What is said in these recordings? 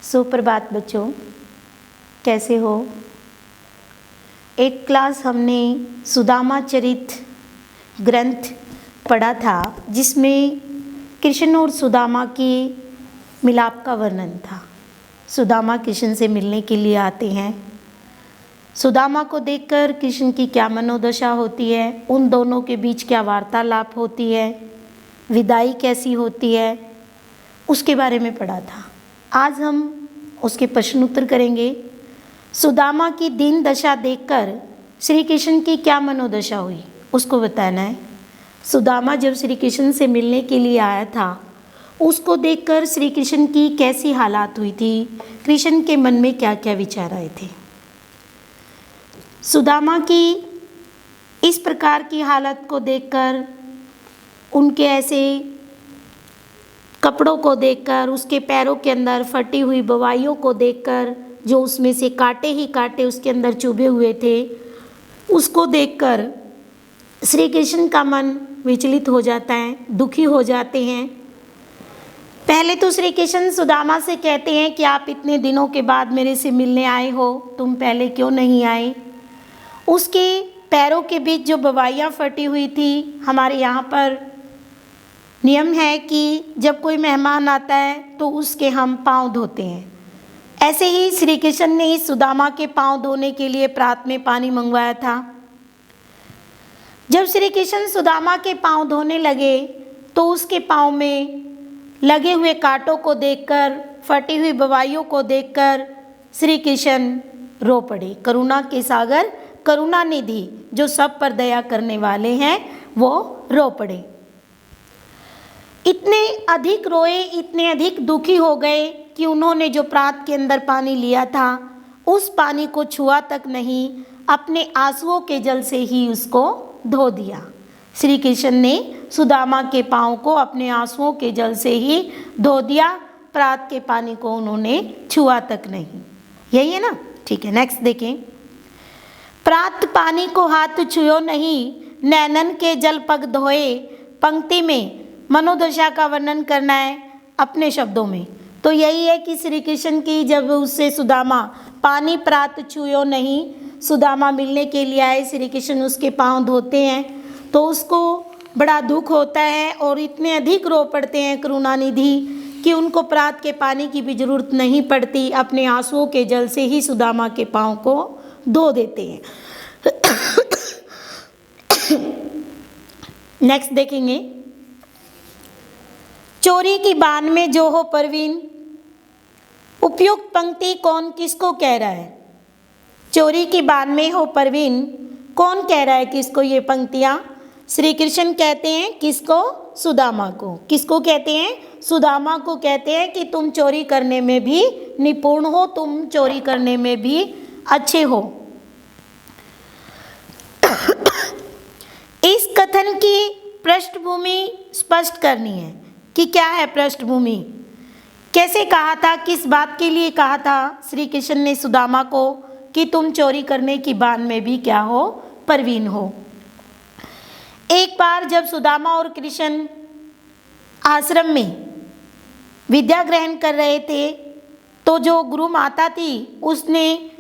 सुप्रभात बच्चों, कैसे हो। एक क्लास हमने सुदामा चरित ग्रंथ पढ़ा था, जिसमें कृष्ण और सुदामा की मिलाप का वर्णन था। सुदामा कृष्ण से मिलने के लिए आते हैं। सुदामा को देखकर कृष्ण की क्या मनोदशा होती है, उन दोनों के बीच क्या वार्तालाप होती है, विदाई कैसी होती है, उसके बारे में पढ़ा था। आज हम उसके प्रश्न उत्तर करेंगे। सुदामा की दीन दशा देखकर श्री कृष्ण की क्या मनोदशा हुई, उसको बताना है। सुदामा जब श्री कृष्ण से मिलने के लिए आया था, उसको देखकर श्री कृष्ण की कैसी हालात हुई थी, कृष्ण के मन में क्या क्या विचार आए थे। सुदामा की इस प्रकार की हालत को देखकर, उनके ऐसे कपड़ों को देखकर, उसके पैरों के अंदर फटी हुई बवाइयों को देखकर, जो उसमें से कांटे ही कांटे उसके अंदर चुभे हुए थे, उसको देखकर श्री कृष्ण का मन विचलित हो जाता है, दुखी हो जाते हैं। पहले तो श्री कृष्ण सुदामा से कहते हैं कि आप इतने दिनों के बाद मेरे से मिलने आए हो, तुम पहले क्यों नहीं आए। उसके पैरों के बीच जो बवाइयाँ फटी हुई थी, हमारे यहाँ पर नियम है कि जब कोई मेहमान आता है तो उसके हम पाँव धोते हैं। ऐसे ही श्री कृष्ण ने इस सुदामा के पाँव धोने के लिए प्रात में पानी मंगवाया था। जब श्री कृष्ण सुदामा के पाँव धोने लगे तो उसके पाँव में लगे हुए कांटों को देखकर, फटी हुई बवाइयों को देखकर श्री कृष्ण रो पड़े। करुणा के सागर, करुणा निधि, जो सब पर दया करने वाले हैं, वो रो पड़े। इतने अधिक रोए, इतने अधिक दुखी हो गए कि उन्होंने जो प्रात के अंदर पानी लिया था, उस पानी को छुआ तक नहीं, अपने आंसुओं के जल से ही उसको धो दिया। श्री कृष्ण ने सुदामा के पाँव को अपने आंसुओं के जल से ही धो दिया, प्रात के पानी को उन्होंने छुआ तक नहीं। यही है ना, ठीक है। नेक्स्ट देखें। प्रात पानी को हाथ छुयो नहीं, नैनन के जल पग धोए। पंक्ति में मनोदशा का वर्णन करना है अपने शब्दों में। तो यही है कि श्री कृष्ण की जब उससे सुदामा पानी प्रात छुयो नहीं, सुदामा मिलने के लिए आए, श्री कृष्ण उसके पाँव धोते हैं तो उसको बड़ा दुख होता है और इतने अधिक रो पड़ते हैं करुणानिधि कि उनको प्रात के पानी की भी जरूरत नहीं पड़ती, अपने आंसुओं के जल से ही सुदामा के पाँव को धो देते हैं। नेक्स्ट देखेंगे। चोरी की बान में जो हो परवीन, उपयुक्त पंक्ति कौन किसको कह रहा है। चोरी की बान में हो परवीन, कौन कह रहा है किसको ये पंक्तियाँ। श्री कृष्ण कहते हैं किसको, सुदामा को। किसको कहते हैं, सुदामा को कहते हैं कि तुम चोरी करने में भी निपुण हो, तुम चोरी करने में भी अच्छे हो। इस कथन की पृष्ठभूमि स्पष्ट करनी है कि क्या है पृष्ठभूमि, कैसे कहा था, किस बात के लिए कहा था श्री कृष्ण ने सुदामा को कि तुम चोरी करने की बान में भी क्या हो, परवीन हो। एक बार जब सुदामा और कृष्ण आश्रम में विद्या ग्रहण कर रहे थे, तो जो गुरु माता थी उसने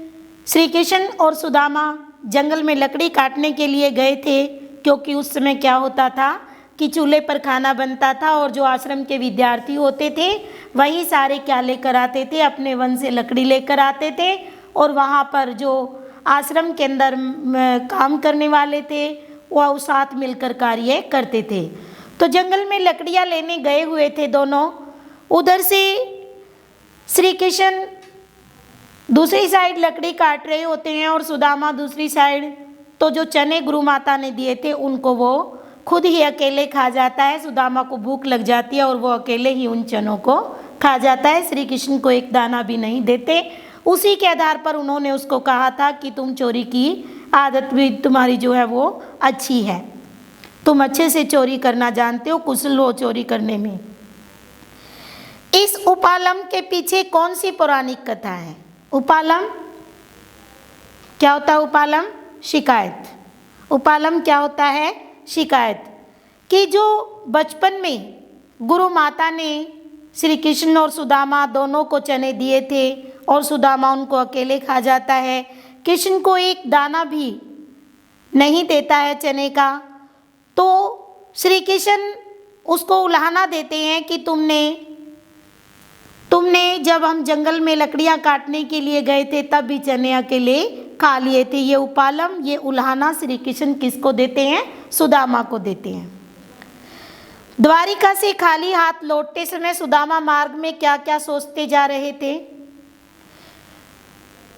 श्री कृष्ण और सुदामा जंगल में लकड़ी काटने के लिए गए थे, क्योंकि उस समय क्या होता था कि चूल्हे पर खाना बनता था और जो आश्रम के विद्यार्थी होते थे वही सारे क्या लेकर आते थे, अपने वन से लकड़ी लेकर आते थे और वहाँ पर जो आश्रम के अंदर काम करने वाले थे वह साथ मिलकर कार्य करते थे। तो जंगल में लकड़ियाँ लेने गए हुए थे दोनों। उधर से श्री कृष्ण दूसरी साइड लकड़ी काट रहे होते हैं और सुदामा दूसरी साइड। तो जो चने गुरु माता ने दिए थे उनको वो खुद ही अकेले खा जाता है। सुदामा को भूख लग जाती है और वो अकेले ही उन चनों को खा जाता है, श्री कृष्ण को एक दाना भी नहीं देते। उसी के आधार पर उन्होंने उसको कहा था कि तुम चोरी की आदत भी तुम्हारी जो है वो अच्छी है, तुम अच्छे से चोरी करना जानते हो, कुशल हो चोरी करने में। इस उपालम के पीछे कौन सी पौराणिक कथा है। उपालम क्या होता है, उपालम शिकायत। उपालम क्या होता है, शिकायत कि जो बचपन में गुरु माता ने श्री कृष्ण और सुदामा दोनों को चने दिए थे और सुदामा उनको अकेले खा जाता है, कृष्ण को एक दाना भी नहीं देता है चने का, तो श्री कृष्ण उसको उलाहना देते हैं कि तुमने जब हम जंगल में लकड़ियां काटने के लिए गए थे तब भी चने अकेले खा लिए थे। ये उपालम, ये उलाहना श्री कृष्ण किसको देते हैं? सुदामा को देते हैं। द्वारिका से खाली हाथ लौटते समय सुदामा मार्ग में क्या क्या सोचते जा रहे थे?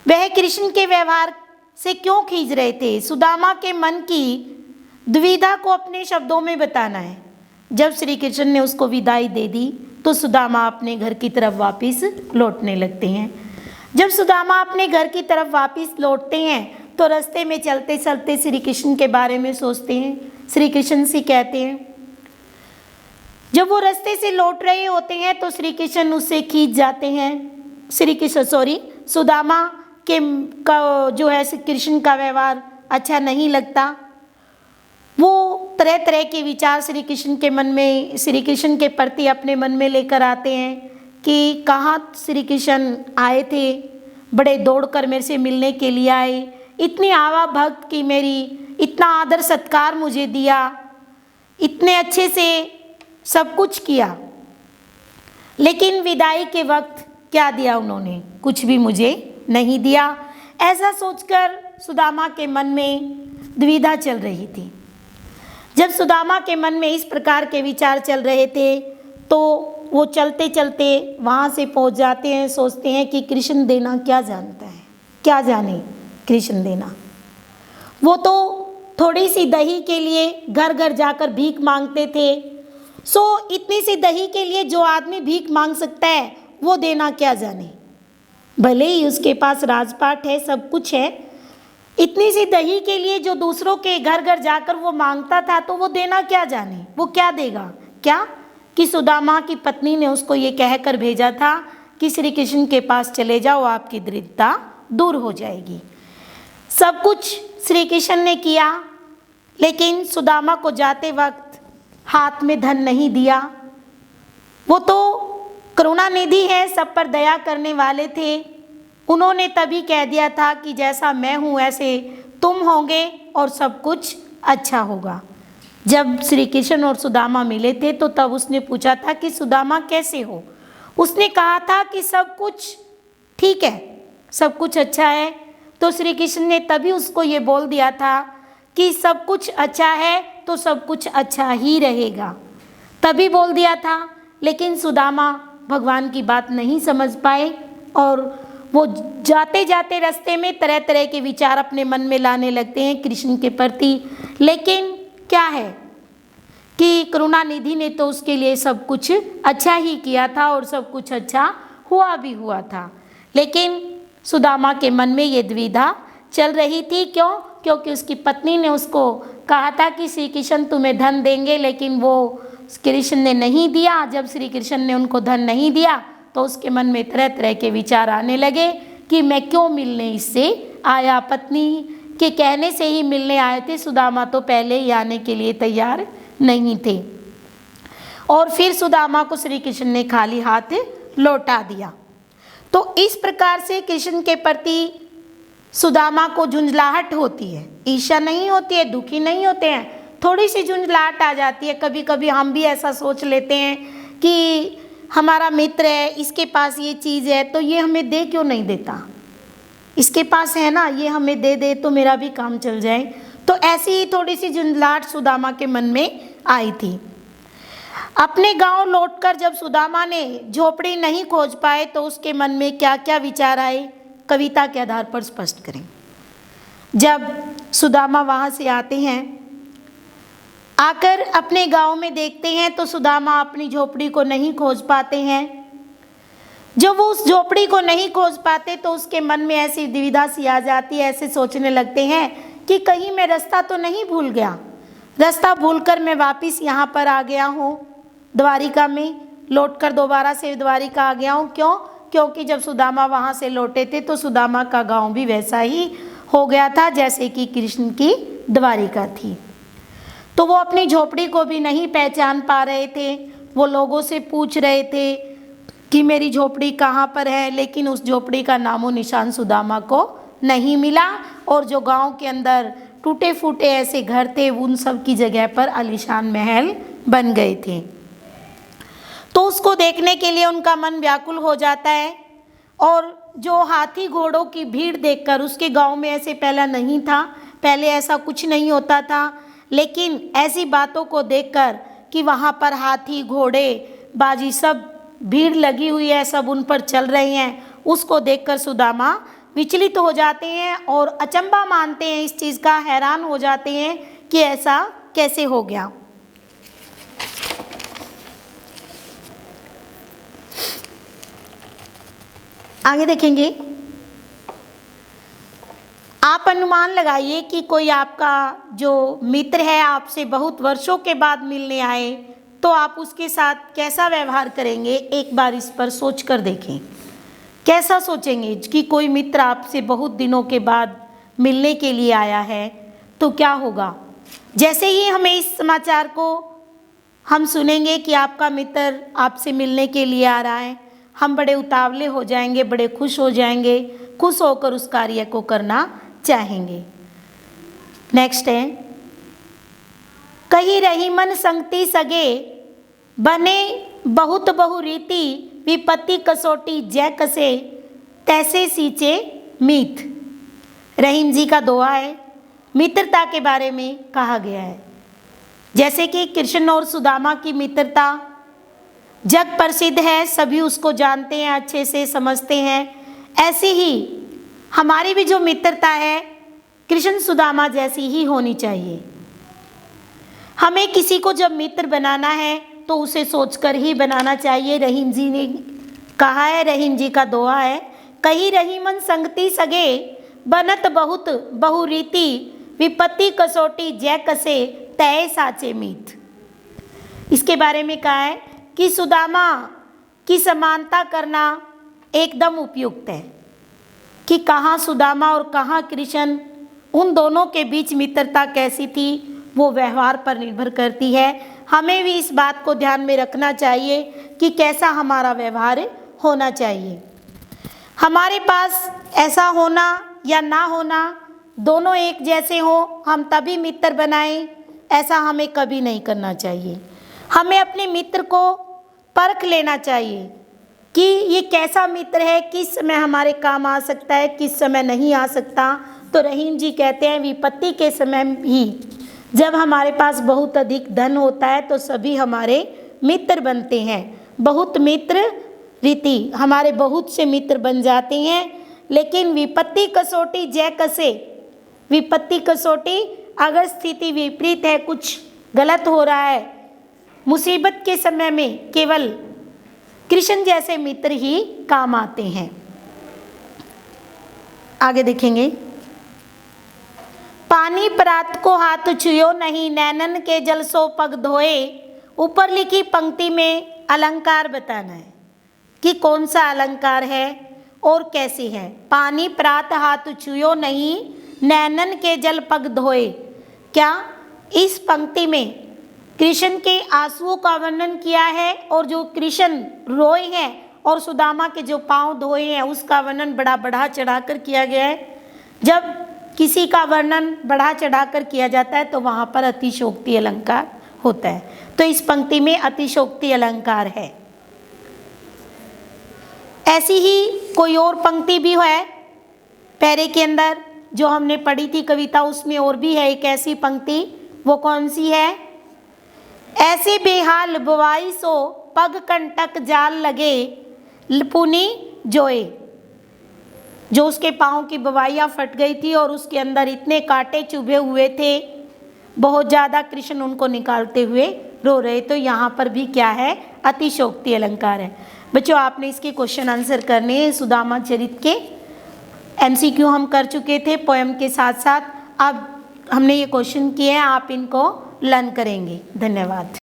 वह कृष्ण के व्यवहार से क्यों खींच रहे थे? सुदामा के मन की द्विधा को अपने शब्दों में बताना है। जब श्री कृष्ण ने उसको विदाई दे दी तो सुदामा अपने घर की तरफ वापस लौटने लगते हैं। जब सुदामा अपने घर की तरफ वापस लौटते हैं तो रास्ते में चलते चलते श्री कृष्ण के बारे में सोचते हैं। श्री कृष्ण से कहते हैं, जब वो रास्ते से लौट रहे होते हैं तो श्री कृष्ण उससे खींच जाते हैं। सुदामा के जो है कृष्ण का व्यवहार अच्छा नहीं लगता। वो तरह तरह के विचार श्री कृष्ण के मन में, श्री कृष्ण के प्रति अपने मन में लेकर आते हैं कि कहाँ श्री कृष्ण आए थे, बड़े दौड़कर मेरे से मिलने के लिए आए, इतनी आवा भक्त की मेरी इतना आदर सत्कार मुझे दिया, इतने अच्छे से सब कुछ किया, लेकिन विदाई के वक्त क्या दिया उन्होंने? कुछ भी मुझे नहीं दिया। ऐसा सोचकर सुदामा के मन में द्विधा चल रही थी। जब सुदामा के मन में इस प्रकार के विचार चल रहे थे तो वो चलते चलते वहाँ से पहुँच जाते हैं। सोचते हैं कि कृष्ण देना क्या जानता है, क्या जाने कृष्ण देना। वो तो थोड़ी सी दही के लिए घर घर जाकर भीख मांगते थे। इतनी सी दही के लिए जो आदमी भीख मांग सकता है वो देना क्या जाने। भले ही उसके पास राजपाट है, सब कुछ है, इतनी सी दही के लिए जो दूसरों के घर घर जाकर वो मांगता था तो वो देना क्या जाने, वो क्या देगा? क्या कि सुदामा की पत्नी ने उसको ये कहकर भेजा था कि श्री कृष्ण के पास चले जाओ, आपकी दरिद्रता दूर हो जाएगी। सब कुछ श्री कृष्ण ने किया, लेकिन सुदामा को जाते वक्त हाथ में धन नहीं दिया। वो तो करुणानिधि है, सब पर दया करने वाले थे। उन्होंने तभी कह दिया था कि जैसा मैं हूँ ऐसे तुम होंगे और सब कुछ अच्छा होगा। जब श्री कृष्ण और सुदामा मिले थे तो तब उसने पूछा था कि सुदामा कैसे हो? उसने कहा था कि सब कुछ ठीक है, सब कुछ अच्छा है। तो श्री कृष्ण ने तभी उसको ये बोल दिया था कि सब कुछ अच्छा है तो सब कुछ अच्छा ही रहेगा, तभी बोल दिया था। लेकिन सुदामा भगवान की बात नहीं समझ पाए और वो जाते जाते रास्ते में तरह तरह के विचार अपने मन में लाने लगते हैं कृष्ण के प्रति। लेकिन क्या है कि करुणानिधि ने तो उसके लिए सब कुछ अच्छा ही किया था और सब कुछ अच्छा हुआ भी हुआ था। लेकिन सुदामा के मन में ये द्विधा चल रही थी। क्यों? क्योंकि उसकी पत्नी ने उसको कहा था कि श्री कृष्ण तुम्हें धन देंगे, लेकिन वो कृष्ण ने नहीं दिया। जब श्री कृष्ण ने उनको धन नहीं दिया तो उसके मन में तरह तरह के विचार आने लगे कि मैं क्यों मिलने इससे आया। पत्नी के कहने से ही मिलने आए थे, सुदामा तो पहले ही आने के लिए तैयार नहीं थे। और फिर सुदामा को श्री कृष्ण ने खाली हाथ लौटा दिया। तो इस प्रकार से कृष्ण के प्रति सुदामा को झुंझलाहट होती है, ईर्ष्या नहीं होती है, दुखी नहीं होते हैं, थोड़ी सी झुंझलाहट आ जाती है। कभी कभी हम भी ऐसा सोच लेते हैं कि हमारा मित्र है, इसके पास ये चीज़ है तो ये हमें दे क्यों नहीं देता, इसके पास है ना, ये हमें दे दे तो मेरा भी काम चल जाए। तो ऐसी ही थोड़ी सी झुंझलाहट सुदामा के मन में आई थी। अपने गांव लौटकर जब सुदामा ने झोपड़ी नहीं खोज पाए तो उसके मन में क्या क्या विचार आए, कविता के आधार पर स्पष्ट करें। जब सुदामा वहाँ से आते हैं, आकर अपने गांव में देखते हैं तो सुदामा अपनी झोपड़ी को नहीं खोज पाते हैं। जब वो उस झोपड़ी को नहीं खोज पाते तो उसके मन में ऐसी दुविधा सी आ जाती है, ऐसे सोचने लगते हैं कि कहीं मैं रास्ता तो नहीं भूल गया, रास्ता भूलकर मैं वापस यहाँ पर आ गया हूँ, द्वारिका में लौटकर दोबारा से द्वारिका आ गया हूँ। क्यों? क्योंकि जब सुदामा वहाँ से लौटे थे तो सुदामा का गांव भी वैसा ही हो गया था जैसे कि कृष्ण की द्वारिका थी। तो वो अपनी झोपड़ी को भी नहीं पहचान पा रहे थे। वो लोगों से पूछ रहे थे कि मेरी झोपड़ी कहाँ पर है, लेकिन उस झोपड़ी का नामो निशान सुदामा को नहीं मिला। और जो गांव के अंदर टूटे फूटे ऐसे घर थे, उन सब की जगह पर आलीशान महल बन गए थे। तो उसको देखने के लिए उनका मन व्याकुल हो जाता है। और जो हाथी घोड़ों की भीड़ देखकर, उसके गांव में ऐसे पहला नहीं था, पहले ऐसा कुछ नहीं होता था, लेकिन ऐसी बातों को देखकर कि वहाँ पर हाथी घोड़े बाजी सब भीड़ लगी हुई है, सब उन पर चल रहे हैं, उसको देखकर सुदामा विचलित हो जाते हैं और अचंभा मानते हैं इस चीज़ का, हैरान हो जाते हैं कि ऐसा कैसे हो गया। आगे देखेंगे। आप अनुमान लगाइए कि कोई आपका जो मित्र है आपसे बहुत वर्षों के बाद मिलने आए, तो आप उसके साथ कैसा व्यवहार करेंगे? एक बार इस पर सोच कर देखें। कैसा सोचेंगे कि कोई मित्र आपसे बहुत दिनों के बाद मिलने के लिए आया है तो क्या होगा? जैसे ही हमें इस समाचार को हम सुनेंगे कि आपका मित्र आपसे मिलने के लिए आ रहा है, हम बड़े उतावले हो जाएंगे, बड़े खुश हो जाएंगे, खुश होकर उस कार्य को करना चाहेंगे। नेक्स्ट है, कही रही मन संगति सगे, बने बहुत बहु रीति, विपत्ति कसोटी जय कसे, तैसे सींचे मीत। रहीम जी का दोहा है। मित्रता के बारे में कहा गया है। जैसे कि कृष्ण और सुदामा की मित्रता जग प्रसिद्ध है, सभी उसको जानते हैं, अच्छे से समझते हैं, ऐसी ही हमारी भी जो मित्रता है कृष्ण सुदामा जैसी ही होनी चाहिए। हमें किसी को जब मित्र बनाना है तो उसे सोचकर ही बनाना चाहिए। रहीम जी ने कहा है, रहीम जी का दोहा है, कही रही मन संगति सगे, बनत बहुत बहु रीति, विपत्ति कसोटी जय कसे, तय साचे मीत। इसके बारे में कहा है कि सुदामा की समानता करना एकदम उपयुक्त है कि कहाँ सुदामा और कहाँ कृष्ण, उन दोनों के बीच मित्रता कैसी थी वो व्यवहार पर निर्भर करती है। हमें भी इस बात को ध्यान में रखना चाहिए कि कैसा हमारा व्यवहार होना चाहिए। हमारे पास ऐसा होना या ना होना दोनों एक जैसे हो, हम तभी मित्र बनाएं, ऐसा हमें कभी नहीं करना चाहिए। हमें अपने मित्र को परख लेना चाहिए कि ये कैसा मित्र है, किस समय हमारे काम आ सकता है, किस समय नहीं आ सकता। तो रहीम जी कहते हैं विपत्ति के समय ही, जब हमारे पास बहुत अधिक धन होता है तो सभी हमारे मित्र बनते हैं। बहुत मित्र रीति, हमारे बहुत से मित्र बन जाते हैं। लेकिन विपत्ति कसोटी जय कसे, विपत्ति कसोटी, अगर स्थिति विपरीत है, कुछ गलत हो रहा है, मुसीबत के समय में केवल कृष्ण जैसे मित्र ही काम आते हैं। आगे देखेंगे। पानी परात को हाथ छुयो नहीं, नैनन के जल सो पग धोए। ऊपर लिखी पंक्ति में अलंकार बताना है कि कौन सा अलंकार है और कैसे है। पानी परात हाथ छुयो नहीं, नैनन के जल पग धोए। क्या इस पंक्ति में कृष्ण के आंसुओं का वर्णन किया है और जो कृष्ण रोए हैं और सुदामा के जो पांव धोए हैं उसका वर्णन बड़ा बढ़ा चढ़ाकर किया गया है। जब किसी का वर्णन बढ़ा चढ़ाकर किया जाता है तो वहाँ पर अतिशोक्ति अलंकार होता है। तो इस पंक्ति में अतिशोक्ति अलंकार है। ऐसी ही कोई और पंक्ति भी है पैरे के अंदर जो हमने पढ़ी थी कविता, उसमें और भी है एक ऐसी पंक्ति। वो कौन सी है? ऐसे बेहाल बुवाई सो, पग कंटक जाल लगे, पुनी जोए। जो उसके पाँव की बवाइयाँ फट गई थी और उसके अंदर इतने कांटे चुभे हुए थे, बहुत ज़्यादा, कृष्ण उनको निकालते हुए रो रहे। तो यहाँ पर भी क्या है? अतिशोक्ति अलंकार है। बच्चों, आपने इसके क्वेश्चन आंसर करने हैं। सुदामा चरित के MCQ हम कर चुके थे पोएम के साथ साथ। अब हमने ये क्वेश्चन किए हैं, आप इनको लर्न करेंगे। धन्यवाद।